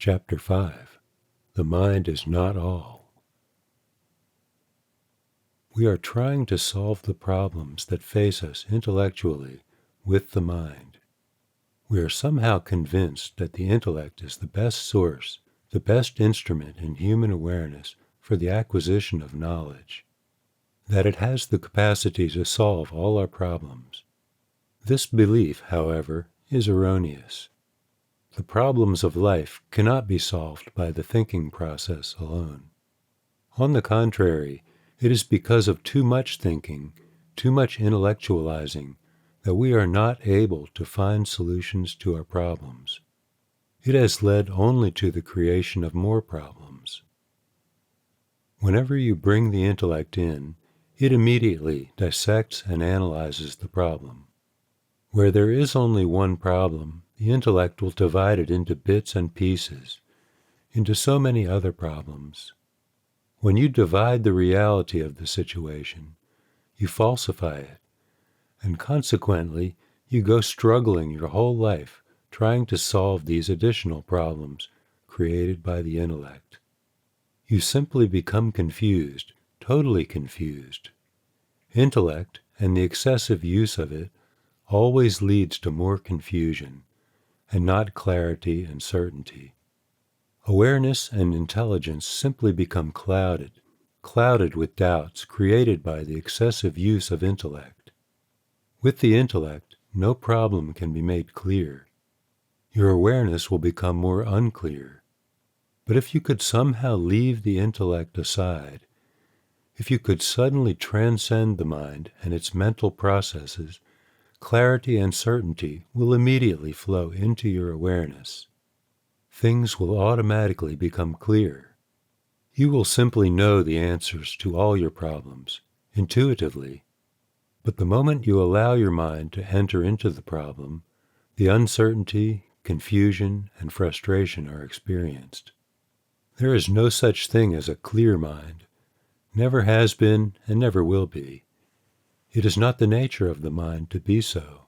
Chapter 5. The Mind is Not All. We are trying to solve the problems that face us intellectually with the mind. We are somehow convinced that the intellect is the best source, the best instrument in human awareness for the acquisition of knowledge, that it has the capacity to solve all our problems. This belief, however, is erroneous. The problems of life cannot be solved by the thinking process alone. On the contrary, it is because of too much thinking, too much intellectualizing, that we are not able to find solutions to our problems. It has led only to the creation of more problems. Whenever you bring the intellect in, it immediately dissects and analyzes the problem. Where there is only one problem, the intellect will divide it into bits and pieces, into so many other problems. When you divide the reality of the situation, you falsify it, and consequently you go struggling your whole life trying to solve these additional problems created by the intellect. You simply become confused, totally confused. Intellect, and the excessive use of it, always leads to more confusion, and not clarity and certainty. Awareness and intelligence simply become clouded with doubts created by the excessive use of intellect. With the intellect, no problem can be made clear. Your awareness will become more unclear. But if you could somehow leave the intellect aside, if you could suddenly transcend the mind and its mental processes, clarity and certainty will immediately flow into your awareness. Things will automatically become clear. You will simply know the answers to all your problems, intuitively. But the moment you allow your mind to enter into the problem, the uncertainty, confusion, and frustration are experienced. There is no such thing as a clear mind. Never has been and never will be. It is not the nature of the mind to be so.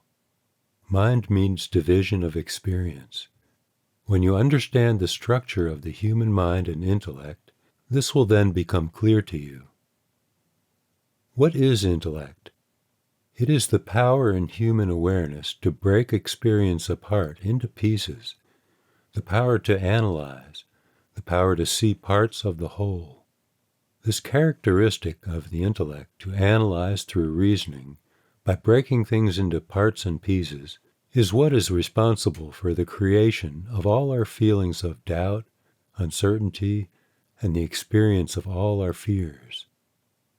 Mind means division of experience. When you understand the structure of the human mind and intellect, this will then become clear to you. What is intellect? It is the power in human awareness to break experience apart into pieces, the power to analyze, the power to see parts of the whole. This characteristic of the intellect to analyze through reasoning, by breaking things into parts and pieces, is what is responsible for the creation of all our feelings of doubt, uncertainty, and the experience of all our fears.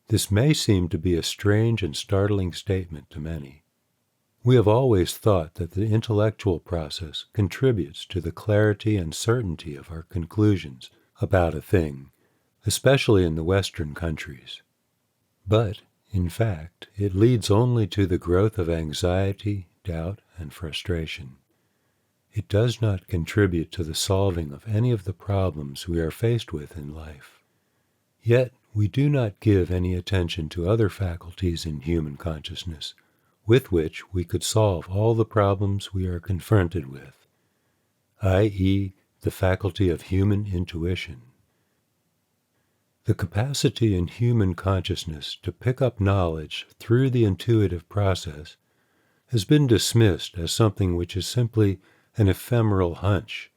This may seem to be a strange and startling statement to many. We have always thought that the intellectual process contributes to the clarity and certainty of our conclusions about a thing, especially in the Western countries. But, in fact, it leads only to the growth of anxiety, doubt, and frustration. It does not contribute to the solving of any of the problems we are faced with in life. Yet, we do not give any attention to other faculties in human consciousness, with which we could solve all the problems we are confronted with, i.e., the faculty of human intuition. The capacity in human consciousness to pick up knowledge through the intuitive process has been dismissed as something which is simply an ephemeral hunch,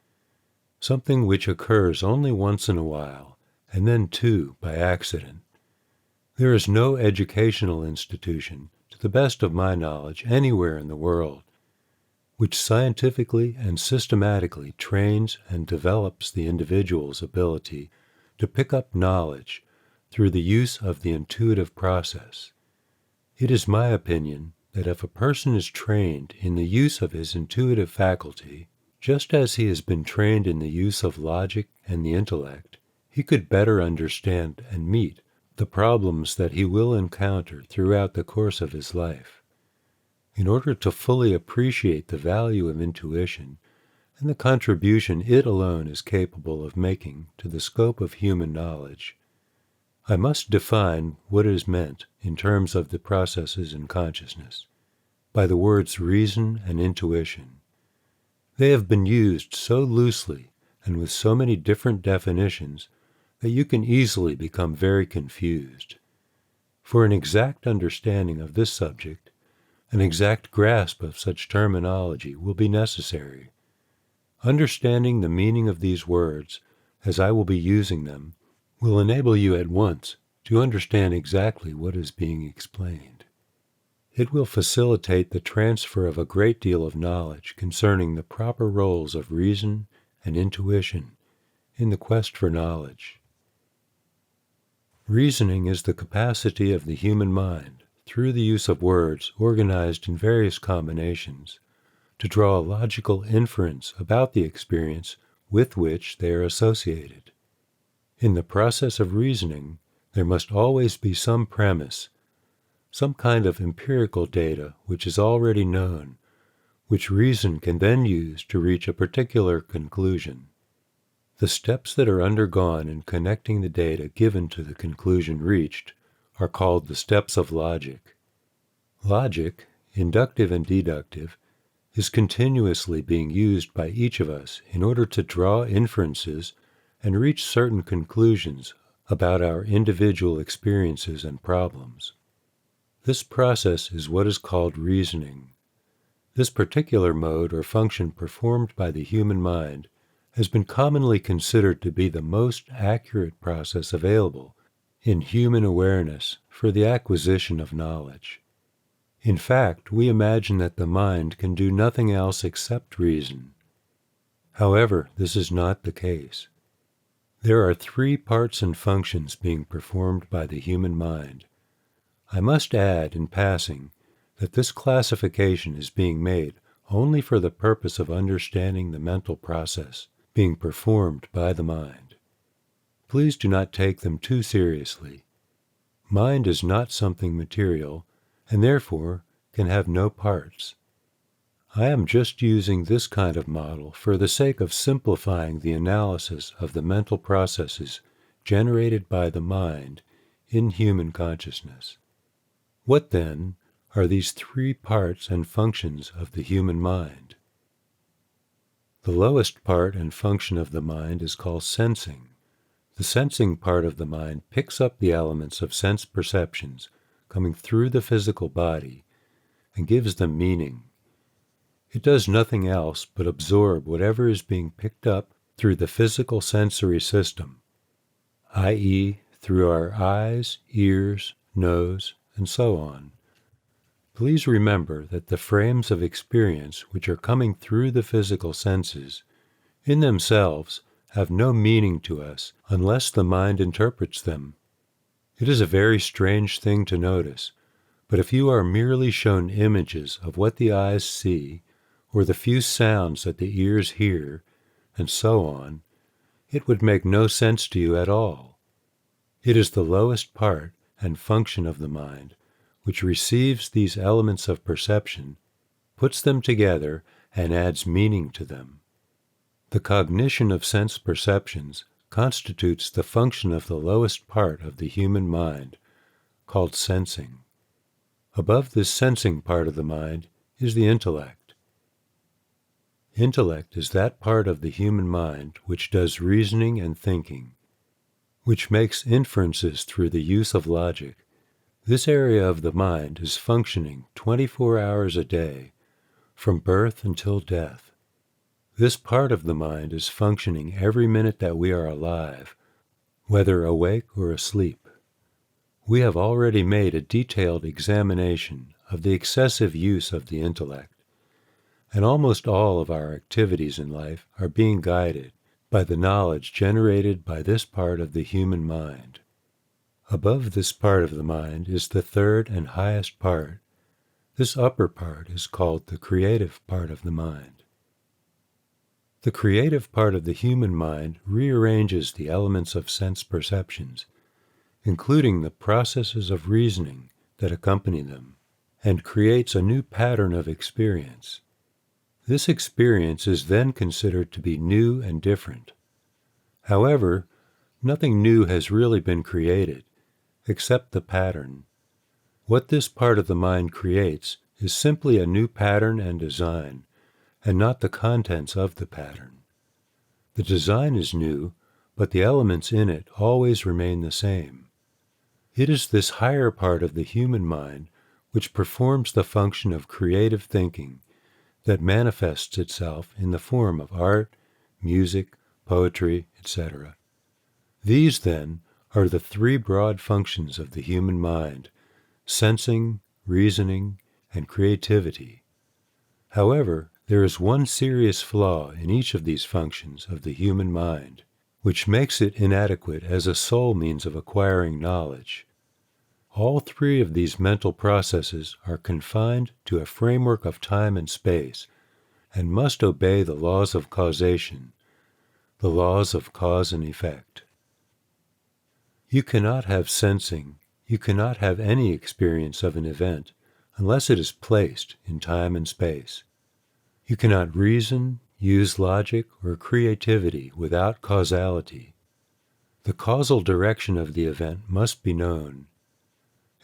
something which occurs only once in a while, and then too by accident. There is no educational institution, to the best of my knowledge, anywhere in the world, which scientifically and systematically trains and develops the individual's ability to pick up knowledge through the use of the intuitive process. It is my opinion that if a person is trained in the use of his intuitive faculty, just as he has been trained in the use of logic and the intellect, he could better understand and meet the problems that he will encounter throughout the course of his life. In order to fully appreciate the value of intuition and the contribution it alone is capable of making to the scope of human knowledge, I must define what is meant in terms of the processes in consciousness by the words reason and intuition. They have been used so loosely and with so many different definitions that you can easily become very confused. For an exact understanding of this subject, an exact grasp of such terminology will be necessary. Understanding the meaning of these words, as I will be using them, will enable you at once to understand exactly what is being explained. It will facilitate the transfer of a great deal of knowledge concerning the proper roles of reason and intuition in the quest for knowledge. Reasoning is the capacity of the human mind, through the use of words organized in various combinations, to draw a logical inference about the experience with which they are associated. In the process of reasoning, there must always be some premise, some kind of empirical data which is already known, which reason can then use to reach a particular conclusion. The steps that are undergone in connecting the data given to the conclusion reached are called the steps of logic. Logic, inductive and deductive, is continuously being used by each of us in order to draw inferences and reach certain conclusions about our individual experiences and problems. This process is what is called reasoning. This particular mode or function performed by the human mind has been commonly considered to be the most accurate process available in human awareness for the acquisition of knowledge. In fact, we imagine that the mind can do nothing else except reason. However, this is not the case. There are three parts and functions being performed by the human mind. I must add, in passing, that this classification is being made only for the purpose of understanding the mental process being performed by the mind. Please do not take them too seriously. Mind is not something material, and therefore can have no parts. I am just using this kind of model for the sake of simplifying the analysis of the mental processes generated by the mind in human consciousness. What, then, are these three parts and functions of the human mind? The lowest part and function of the mind is called sensing. The sensing part of the mind picks up the elements of sense perceptions coming through the physical body and gives them meaning. It does nothing else but absorb whatever is being picked up through the physical sensory system, i.e., through our eyes, ears, nose, and so on. Please remember that the frames of experience which are coming through the physical senses, in themselves, have no meaning to us unless the mind interprets them. It is a very strange thing to notice, but if you are merely shown images of what the eyes see, or the few sounds that the ears hear, and so on, it would make no sense to you at all. It is the lowest part and function of the mind which receives these elements of perception, puts them together, and adds meaning to them. The cognition of sense perceptions constitutes the function of the lowest part of the human mind, called sensing. Above this sensing part of the mind is the intellect. Intellect is that part of the human mind which does reasoning and thinking, which makes inferences through the use of logic. This area of the mind is functioning 24 hours a day, from birth until death. This part of the mind is functioning every minute that we are alive, whether awake or asleep. We have already made a detailed examination of the excessive use of the intellect, and almost all of our activities in life are being guided by the knowledge generated by this part of the human mind. Above this part of the mind is the third and highest part. This upper part is called the creative part of the mind. The creative part of the human mind rearranges the elements of sense perceptions, including the processes of reasoning that accompany them, and creates a new pattern of experience. This experience is then considered to be new and different. However, nothing new has really been created, except the pattern. What this part of the mind creates is simply a new pattern and design, and not the contents of the pattern. The design is new, but the elements in it always remain the same. It is this higher part of the human mind which performs the function of creative thinking that manifests itself in the form of art, music, poetry, etc. These, then, are the three broad functions of the human mind: sensing, reasoning, and creativity. However, there is one serious flaw in each of these functions of the human mind, which makes it inadequate as a sole means of acquiring knowledge. All three of these mental processes are confined to a framework of time and space, and must obey the laws of causation, the laws of cause and effect. You cannot have sensing, you cannot have any experience of an event, unless it is placed in time and space. You cannot reason, use logic, or creativity without causality. The causal direction of the event must be known.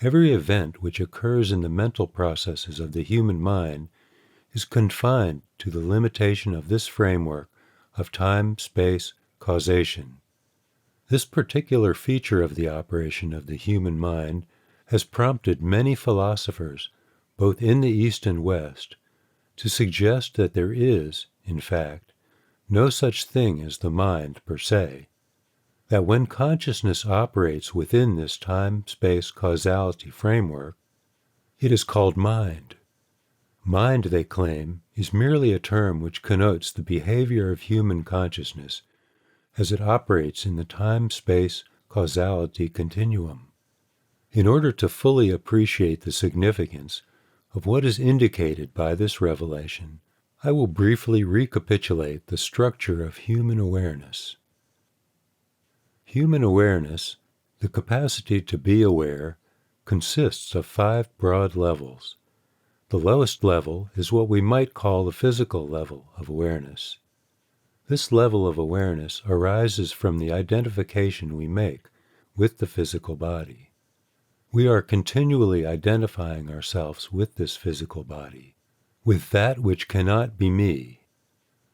Every event which occurs in the mental processes of the human mind is confined to the limitation of this framework of time, space, causation. This particular feature of the operation of the human mind has prompted many philosophers, both in the East and West, to suggest that there is, in fact, no such thing as the mind per se, that when consciousness operates within this time-space causality framework, it is called mind. Mind, they claim, is merely a term which connotes the behavior of human consciousness as it operates in the time-space causality continuum. In order to fully appreciate the significance of what is indicated by this revelation, I will briefly recapitulate the structure of human awareness. Human awareness, the capacity to be aware, consists of 5 broad levels. The lowest level is what we might call the physical level of awareness. This level of awareness arises from the identification we make with the physical body. We are continually identifying ourselves with this physical body, with that which cannot be me.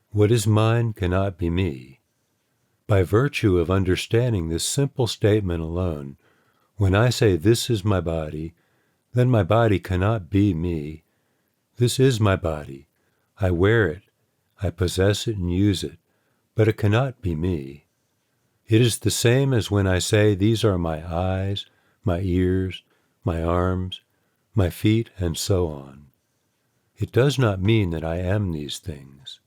What is mine cannot be me. By virtue of understanding this simple statement alone, when I say this is my body, then my body cannot be me. This is my body. I wear it, I possess it and use it, but it cannot be me. It is the same as when I say these are my eyes, my ears, my arms, my feet, and so on. It does not mean that I am these things.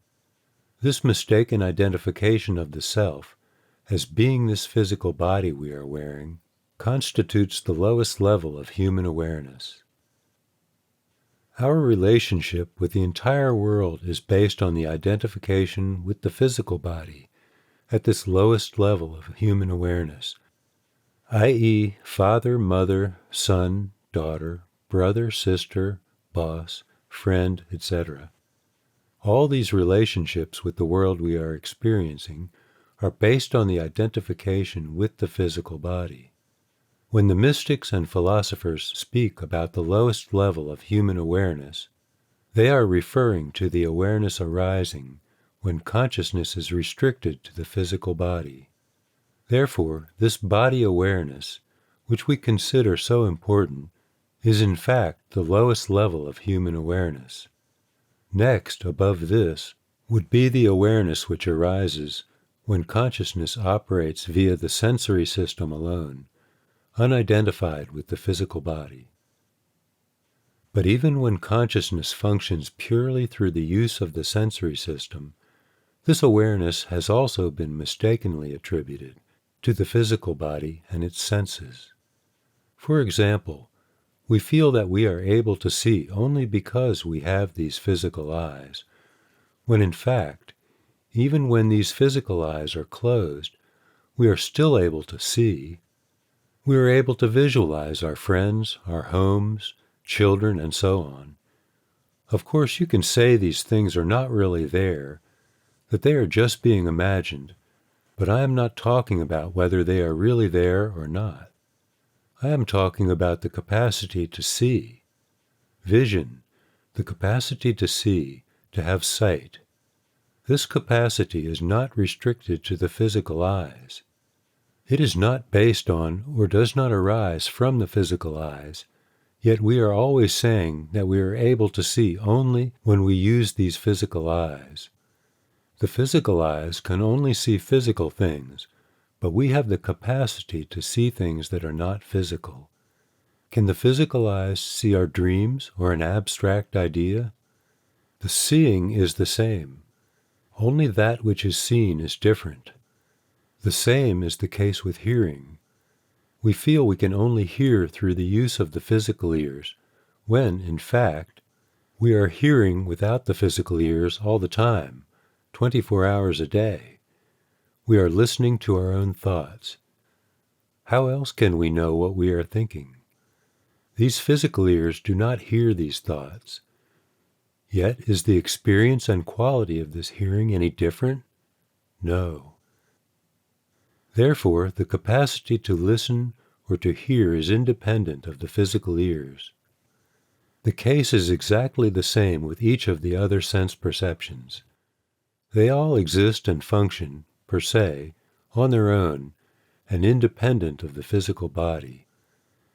This mistaken identification of the self as being this physical body we are wearing constitutes the lowest level of human awareness. Our relationship with the entire world is based on the identification with the physical body at this lowest level of human awareness, i.e., father, mother, son, daughter, brother, sister, boss, friend, etc. All these relationships with the world we are experiencing are based on the identification with the physical body. When the mystics and philosophers speak about the lowest level of human awareness, they are referring to the awareness arising when consciousness is restricted to the physical body. Therefore, this body awareness, which we consider so important, is in fact the lowest level of human awareness. Next, above this, would be the awareness which arises when consciousness operates via the sensory system alone, unidentified with the physical body. But even when consciousness functions purely through the use of the sensory system, this awareness has also been mistakenly attributed to the physical body and its senses. For example, we feel that we are able to see only because we have these physical eyes, when in fact, even when these physical eyes are closed, we are still able to see. We are able to visualize our friends, our homes, children, and so on. Of course, you can say these things are not really there, that they are just being imagined, but I am not talking about whether they are really there or not. I am talking about the capacity to see. Vision, the capacity to see, to have sight. This capacity is not restricted to the physical eyes. It is not based on or does not arise from the physical eyes, yet we are always saying that we are able to see only when we use these physical eyes. The physical eyes can only see physical things, but we have the capacity to see things that are not physical. Can the physical eyes see our dreams or an abstract idea? The seeing is the same. Only that which is seen is different. The same is the case with hearing. We feel we can only hear through the use of the physical ears, when, in fact, we are hearing without the physical ears all the time, 24 hours a day. We are listening to our own thoughts. How else can we know what we are thinking? These physical ears do not hear these thoughts. Yet, is the experience and quality of this hearing any different? No. Therefore, the capacity to listen or to hear is independent of the physical ears. The case is exactly the same with each of the other sense perceptions. They all exist and function, per se, on their own, and independent of the physical body.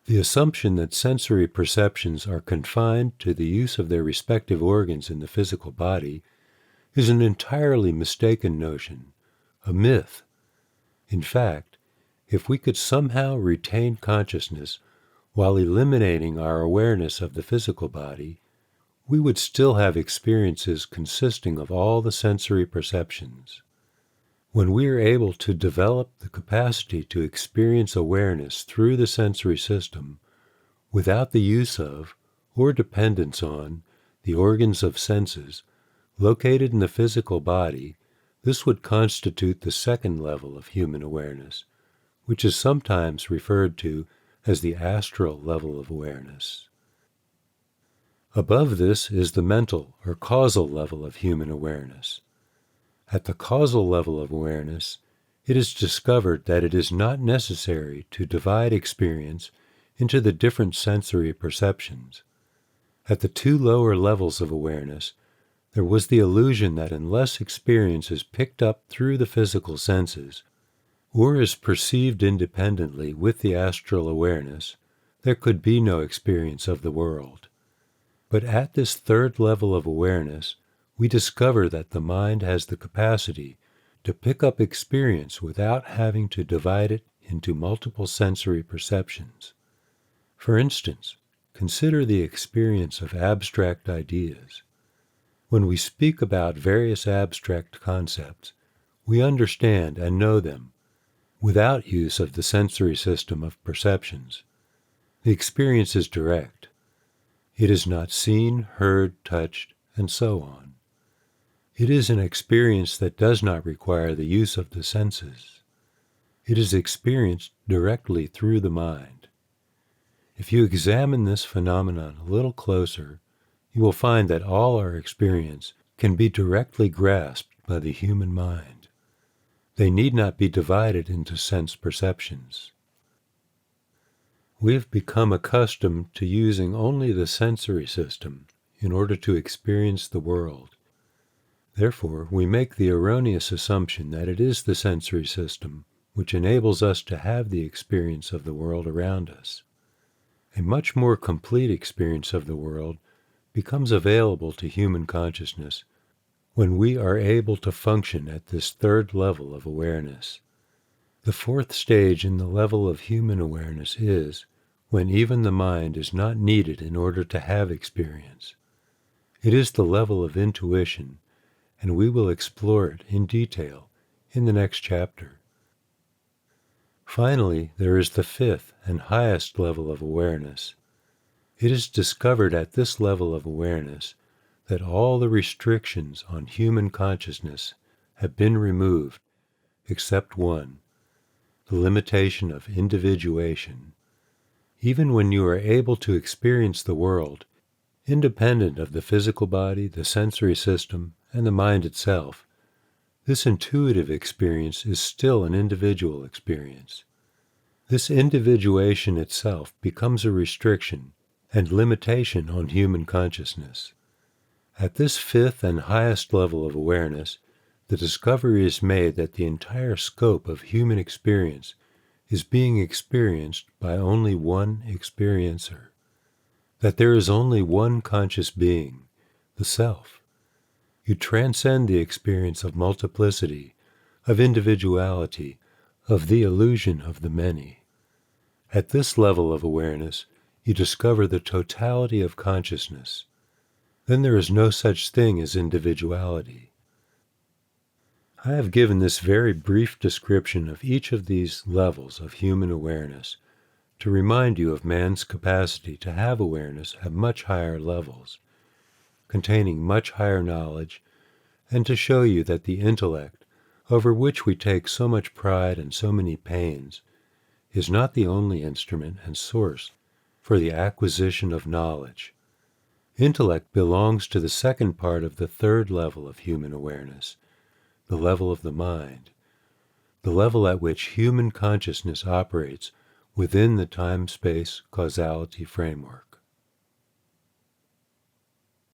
The assumption that sensory perceptions are confined to the use of their respective organs in the physical body is an entirely mistaken notion, a myth. In fact, if we could somehow retain consciousness while eliminating our awareness of the physical body, we would still have experiences consisting of all the sensory perceptions. When we are able to develop the capacity to experience awareness through the sensory system, without the use of, or dependence on, the organs of senses located in the physical body, this would constitute the second level of human awareness, which is sometimes referred to as the astral level of awareness. Above this is the mental or causal level of human awareness. At the causal level of awareness, it is discovered that it is not necessary to divide experience into the different sensory perceptions. At the two lower levels of awareness, there was the illusion that unless experience is picked up through the physical senses, or is perceived independently with the astral awareness, there could be no experience of the world. But at this third level of awareness, we discover that the mind has the capacity to pick up experience without having to divide it into multiple sensory perceptions. For instance, consider the experience of abstract ideas. When we speak about various abstract concepts, we understand and know them without use of the sensory system of perceptions. The experience is direct. It is not seen, heard, touched, and so on. It is an experience that does not require the use of the senses. It is experienced directly through the mind. If you examine this phenomenon a little closer, you will find that all our experience can be directly grasped by the human mind. They need not be divided into sense perceptions. We have become accustomed to using only the sensory system in order to experience the world. Therefore, we make the erroneous assumption that it is the sensory system which enables us to have the experience of the world around us. A much more complete experience of the world becomes available to human consciousness when we are able to function at this third level of awareness. The fourth stage in the level of human awareness is when even the mind is not needed in order to have experience. It is the level of intuition, and we will explore it in detail in the next chapter. Finally, there is the fifth and highest level of awareness. It is discovered at this level of awareness that all the restrictions on human consciousness have been removed, except one, the limitation of individuation. Even when you are able to experience the world, independent of the physical body, the sensory system, and the mind itself, this intuitive experience is still an individual experience. This individuation itself becomes a restriction and limitation on human consciousness. At this fifth and highest level of awareness, the discovery is made that the entire scope of human experience is being experienced by only one experiencer, that there is only one conscious being, the Self. You transcend the experience of multiplicity, of individuality, of the illusion of the many. At this level of awareness, you discover the totality of consciousness. Then there is no such thing as individuality. I have given this very brief description of each of these levels of human awareness to remind you of man's capacity to have awareness at much higher levels, containing much higher knowledge, and to show you that the intellect, over which we take so much pride and so many pains, is not the only instrument and source for the acquisition of knowledge. Intellect belongs to the second part of the third level of human awareness, the level of the mind, the level at which human consciousness operates within the time-space causality framework.